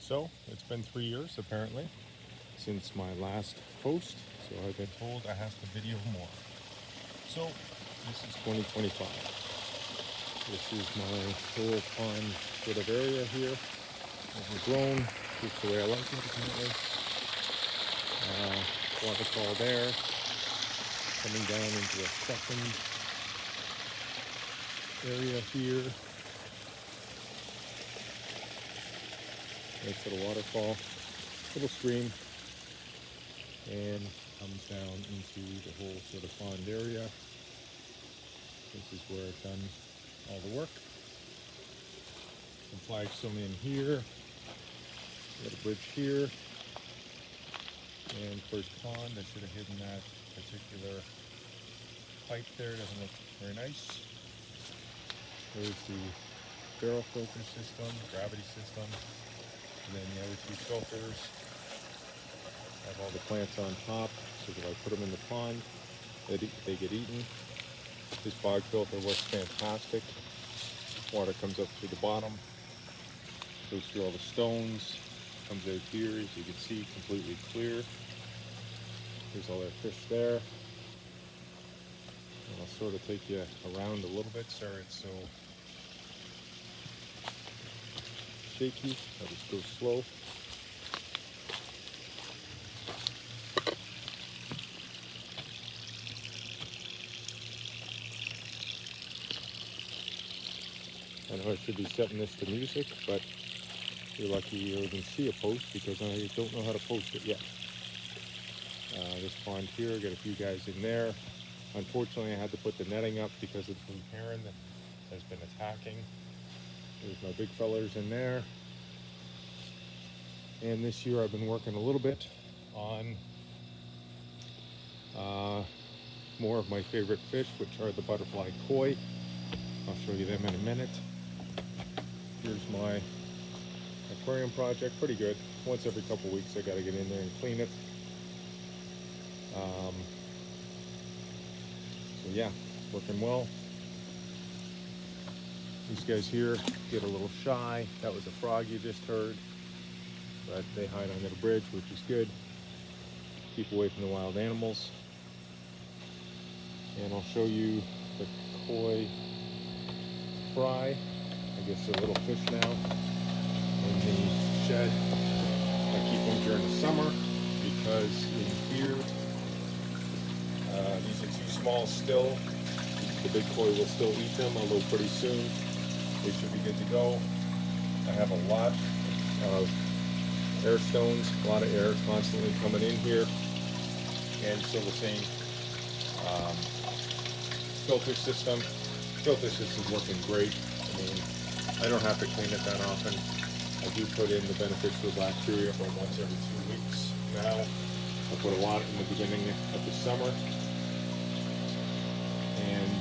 So it's been 3 years apparently since my last post, so I've been told I have to video more. So this is 2025. This is my little pond sort of area here, overgrown, just the way I like it apparently. Waterfall there, coming down into a second area here. Nice little waterfall, little stream, and comes down into the whole sort of pond area. This is where I've done all the work. Some flagstone in here, little bridge here, and first pond. I should have hidden that particular pipe there. Doesn't look very nice. There's the barrel filter system, gravity system, and then the other two filters. I have all the plants on top, so that I put them in the pond, they get eaten. This bog filter works fantastic. Water comes up through the bottom, goes through all the stones, comes out here, as you can see, completely clear. There's all our fish there. And I'll sort of take you around a little bit. Sorry it's so shaky. I'll just go slow. I know I should be setting this to music, but you're lucky you even see a post because I don't know how to post it yet. This pond here, got a few guys in there. Unfortunately, I had to put the netting up because of the blue heron that has been attacking. There's my big fellers in there. And this year I've been working a little bit on more of my favorite fish, which are the butterfly koi. I'll show you them in a minute. Here's my aquarium project, pretty good. Once every couple weeks I got to get in there and clean it. So yeah, working well. These guys here get a little shy. That was a frog you just heard, but they hide under the bridge, which is good. Keep away from the wild animals. And I'll show you the koi fry. I guess they're little fish now in the shed. I keep them during the summer because in here, these are too small still. The big koi will still eat them, although pretty soon they should be good to go. I have a lot of air stones, a lot of air constantly coming in here, and still the same filter system. Filter system's working great. I mean, I don't have to clean it that often. I do put in the beneficial bacteria about once every 2 weeks now. I put a lot in the beginning of the summer. And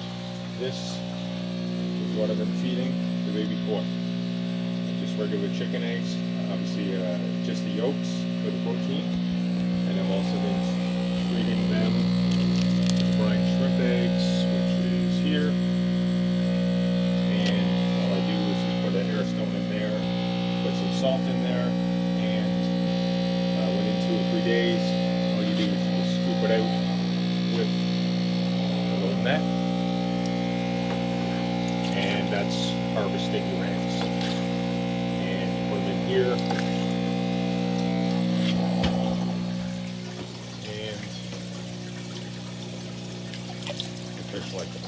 this is what I've been feeding the baby koi. Just regular chicken eggs, obviously just the yolks for the protein. And I've also been feeding them the brine shrimp eggs, which is here. And all I do is just put an air stone in there, put some salt in there, and within 2 or 3 days, all you do is just scoop it out with a little net, and that's harvesting your eggs. And you put them in here, and the fish like them.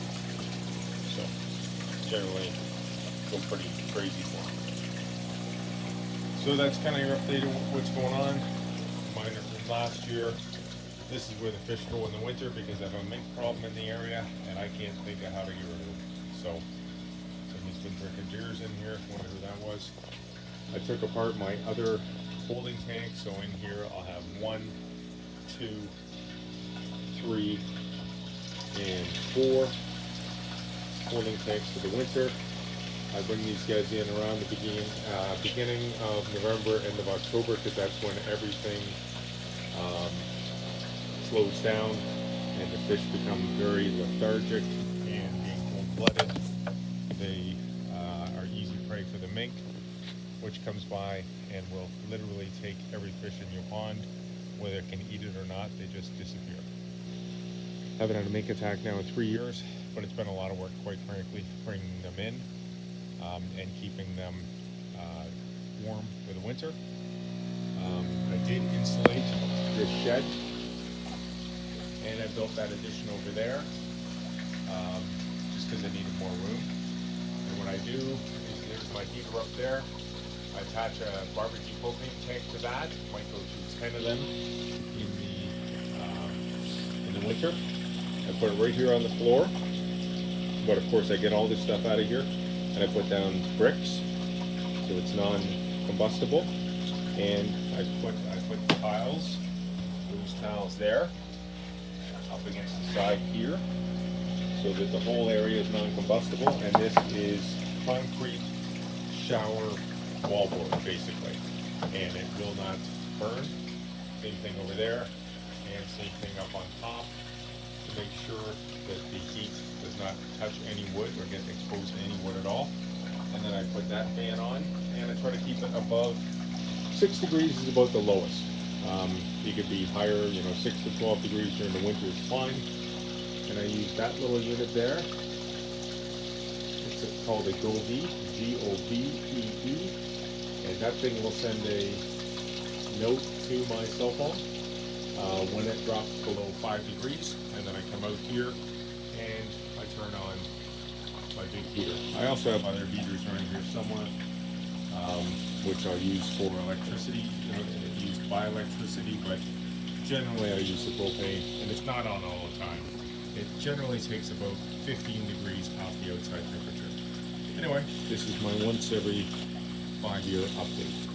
So generally go pretty crazy for them. So that's kind of your update of what's going on. Minor from last year. This is where the fish go in the winter because I have a mink problem in the area and I can't think of how to get rid of it. So somebody's been drinking beers in here. Wonder who that was. I took apart my other holding tank, so in here I'll have 1, 2, 3, and 4 holding tanks for the winter. I bring these guys in around the beginning of November, end of October, because that's when everything slows down and the fish become very lethargic and being cold-blooded. They are easy prey for the mink. which comes by and will literally take every fish in your pond, whether it can eat it or not. They just disappear. Haven't had a mink attack now in 3 years, but it's been a lot of work, quite frankly, bringing them in and keeping them warm for the winter. I did insulate this shed, and I built that addition over there just because I needed more room. And what I do is, there's my heater up there. I attach a barbecue propane tank to that. Might go to 10 of them in the winter. I put it right here on the floor, but of course I get all this stuff out of here, and I put down bricks so it's non-combustible, and I put tiles, loose tiles there, up against the side here, so that the whole area is non-combustible. And this is concrete shower wallboard, basically, and it will not burn. Same thing over there, and same thing up on top, to make sure that the heat does not touch any wood or get exposed to any wood at all. And then I put that fan on, and I try to keep it above 6 degrees is about the lowest. You could be higher, 6 to 12 degrees during the winter is fine. And I use that little unit there. It's called a Govee, G-O-V-E-E. And that thing will send a note to my cell phone when it drops below 5 degrees. And then I come out here and I turn on my big heater. I also have other heaters around here somewhere, which I'll use for electricity, used by electricity, but generally I use the propane, and it's not on all the time. It generally takes about 15 degrees off the outside temperature. Anyway, this is my once every 5-year update.